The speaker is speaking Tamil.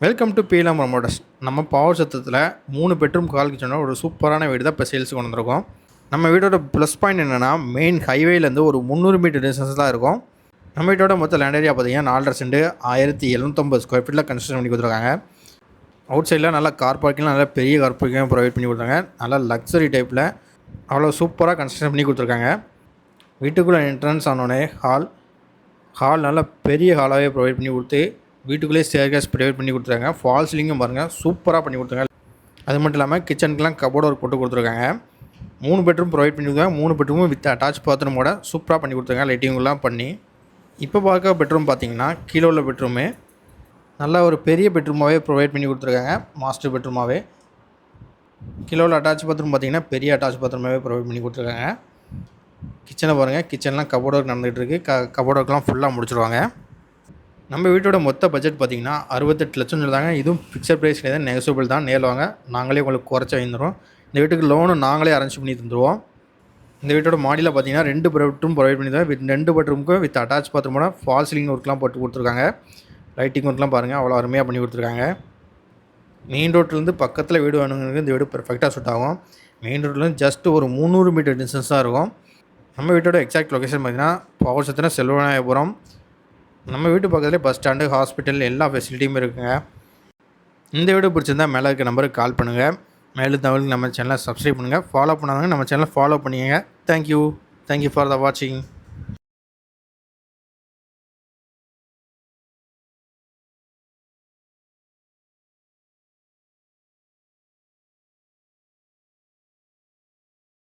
Welcome to Peelam promoters. நம்ம பவர் சத்தத்தில் 3 பெட்ரூம் கால் கிச்சனோட ஒரு சூப்பரான வீடு தான் இப்போ சேல்ஸுக்கு கொண்டு வந்திருக்கோம். நம்ம வீட்டோட ப்ளஸ் பாயிண்ட் என்னென்னா, மெயின் ஹைவேலேருந்து ஒரு 300 மீட்டர் டிஸ்டன்ஸ் தான் இருக்கும். நம்ம வீட்டோட மொத்த லேண்ட் ஏரியா பார்த்தீங்கன்னா 4.5 சென்ட் 1750 ஸ்கொயர் ஃபீட்டில் கன்ஸ்ட்ரக்ஷன் பண்ணி கொடுத்துருக்காங்க. அவுட் சைடில் நல்லா கார் பார்க்கிங்லாம் நல்லா பெரிய கார் பார்க்கிங் ப்ரொவைட் பண்ணி கொடுத்தாங்க. நல்லா லக்ஸரி டைப்பில் அவ்வளோ சூப்பராக கன்ஸ்ட்ரக்ஷன் பண்ணி கொடுத்துருக்காங்க. வீட்டுக்குள்ளே என்ட்ரன்ஸ் ஆனோடனே ஹால் நல்லா பெரிய ஹாலாகவே ப்ரொவைட் பண்ணி கொடுத்து வீட்டுக்குள்ளேயே ஸ்டேர்கேஸ் ப்ரொவைட் பண்ணி கொடுத்துருக்காங்க. ஃபால் சீலிங்கும் பாருங்கள் சூப்பராக பண்ணி கொடுத்துருக்காங்க. அது மட்டும் இல்லாமல் கிச்சனுக்குலாம் கபோர்டு ஒர்க் போட்டு கொடுத்துருக்காங்க. 3 பெட்ரூம் ப்ரொவைட் பண்ணி கொடுத்தாங்க. 3 பெட்ரூமும் வித் அட்டாச் பாத்ரூமோட சூப்பராக பண்ணி கொடுத்துருக்காங்க. லைட்டிங்லாம் பண்ணி இப்போ பார்க்க பெட்ரூம் பார்த்தீங்கன்னா கீழே உள்ள பெட்ரூமு நல்லா ஒரு பெரிய பெட்ரூமாகவே ப்ரொவைட் பண்ணி கொடுத்துருக்காங்க. மாஸ்டர் பெட்ரூமாகவே கீழே உள்ள அட்டாச் பாத்ரூம் பார்த்தீங்கன்னா பெரிய அட்டாச் பாத்ரூமாகவே ப்ரொவைட் பண்ணி கொடுத்துருக்காங்க. கிச்சனை பாருங்கள், கிச்சன்லாம் கபோர்டு ஒர்க் நடந்துகிட்டு இருக்குது. கபோர்டு ஒர்க்லாம் ஃபுல்லாக முடிச்சுடுவாங்க. நம்ம வீட்டோட மொத்த பட்ஜெட் பார்த்திங்கன்னா 68 லட்சம் சொல்லுறாங்க. இதுவும் ஃபிக்ஸட் ப்ரைஸ் கிடையாது, நெகோசியபிள் தான். நேரில் வாங்க, நாங்களே உங்களுக்கு குறைச்சி வாங்கிடுறோம். இந்த வீட்டுக்கு லோனு நாங்களே அரேஞ்ச் பண்ணி தந்துடுவோம். இந்த வீட்டோட மாடியில் பார்த்தீங்கன்னா 2 பெட்ரூம் ப்ரொவைட் பண்ணி தான். வித் 2 பெட்ரூமுக்கும் வித் அட்டாச் பாத்ரூமோட ஃபால் சீலிங் ஒர்க்லாம் போட்டு கொடுத்துருக்காங்க. லைட்டிங் ஒர்க்லாம் பாருங்கள் அவ்வளோ அருமையாக பண்ணி கொடுத்துருக்காங்க. மெயின் ரோட்லேருந்து பக்கத்தில் வீடு வேணுங்கிறது இந்த வீடு பெர்ஃபெக்டாக சூட் ஆகும். மெயின் ரோட்லேருந்து ஜஸ்ட் ஒரு 300 மீட்டர் டிஸ்டன்ஸ் தான் இருக்கும். நம்ம வீட்டோட எக்ஸாக்ட் லொக்கேஷன் பார்த்திங்கன்னா பவர் சத்திர செல்வநாயகபுரம். நம்ம வீட்டு பக்கத்துலேயே பஸ் ஸ்டாண்டு, ஹாஸ்பிட்டல் எல்லா ஃபெசிலிட்டியுமே இருக்குங்க. இந்த வீடியோ பிடிச்சிருந்தால் மேலே இருக்க நம்பருக்கு கால் பண்ணுங்கள். மேலும் தகவலுக்கு நம்ம சேனலை சப்ஸ்கிரைப் பண்ணுங்கள். ஃபாலோ பண்ணாதவங்க நம்ம சேனலை ஃபாலோ பண்ணிக்கங்க. தேங்க்யூ ஃபார் த வாட்சிங்.